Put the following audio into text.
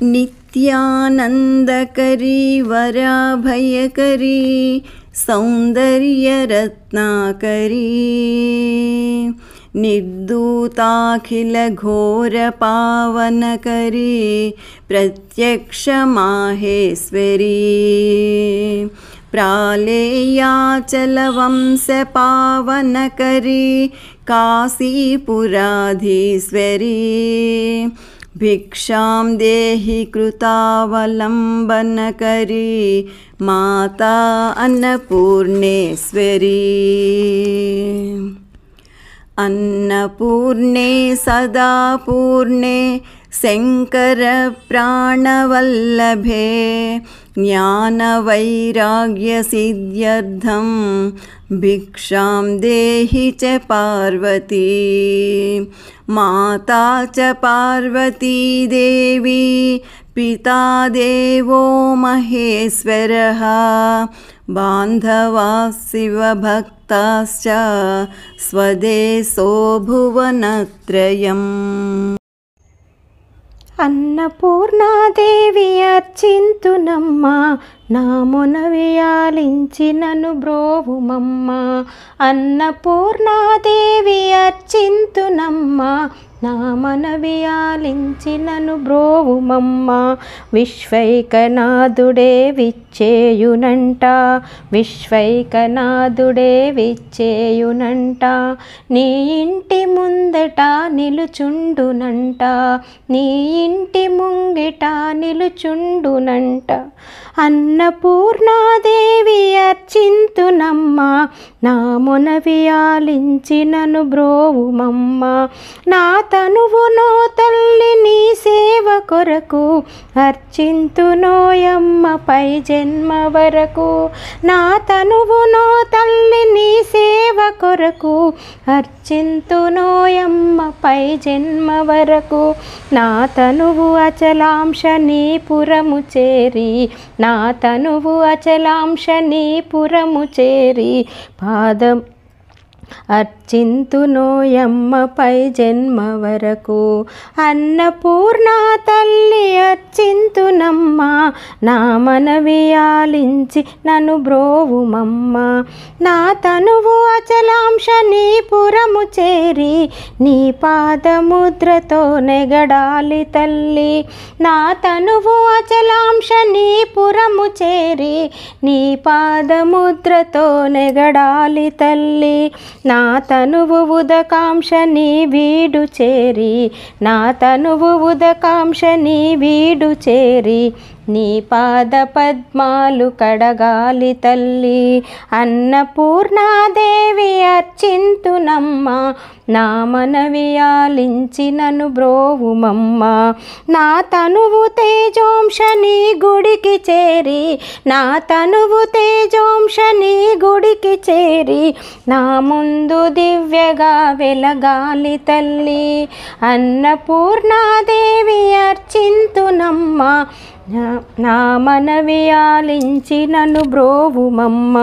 नित्यानन्दकरी वराभयकरी सौन्दर्यरत्नाकरी निर्दूताखिलघोरपावनकरी प्रत्यक्षमाहेश्वरी प्रालेयाचलवंशपावनकरी काशीपुराधीश्वरी भिक्षां देहि कृतावलम्बनकरी माता अन्नपूर्णेश्वरी अन्नपूर्णे सदा पूर्णे शङ्करप्राणवल्लभे ज्ञानवैराग्यसिद्ध्यर्थं भिक्षां देहि च पार्वती माता च पार्वती देवी पिता देवो महेश्वरः बान्धवाः शिवभक्ताश्च स्वदेशो भुवनत्रयम्। అన్నపూర్ణాదేవి అర్చింతునమ్మ నా మొనవి ఆలించి నన్ను బ్రోవుమమ్మ అన్నపూర్ణాదేవి అర్చింతునమ్మ నా మనవి ఆలించి నన్ను బ్రోవుమమ్మ విశ్వైకనాథుడే విచ్చేయునంట విశ్వైకనాథుడే విచ్చేయునంట నీ ఇంటి ముందట నిలుచుండునంట నీ ఇంటి ముంగిట నిలుచుండునంట అన్నపూర్ణాదేవి అర్చింతునమ్మ నా మొనవి ఆలించి నన్ను బ్రోవుమమ్మ నా తనువునో తల్లి నీ సేవ కొరకు అర్చింతునోయమ్మ పై జన్మ వరకు నా తనువునో తల్లి నీ సేవ కొరకు అర్చింతునోయమ్మ పై జన్మ వరకు నా తనువు అచలాంశ నీ పురము చేరి నా తనువు అచలాంశ నీ పురము చేరి పాదం అర్చింతునోయమ్మ పై జన్మ వరకు అన్నపూర్ణ తల్లి అర్చింతునమ్మ నా మనవి ఆలించి నన్ను బ్రోవుమమ్మ నా తనువు అచలాంశ నీ పురము చేరి నీ పాదముద్రతో నెగడాలి తల్లి నా తనువు అచలాంశ నీ పురము చేరి నీ పాదముద్రతో నెగడాలి తల్లి నా తనువు ఉదకాంశ నీ వీడు చేరి నా తనువు ఉదకాంశ నీ వీడు చేరి నీ పాద పద్మాలు కడగాలి తల్లి అన్నపూర్ణాదేవి అర్చింతునమ్మ నా మనవి ఆలించి నన్ను బ్రోవుమమ్మ నా తనువు తేజోంశ నీ గుడికి చేరి నా తనువు తేజోంశ నీ గుడికి చేరి నా ముందు దివ్యగా వెలగాలి తల్లి అన్నపూర్ణాదేవి అర్చింతునమ్మ నా మనవి ఆలించి నన్ను బ్రోవుమమ్మ।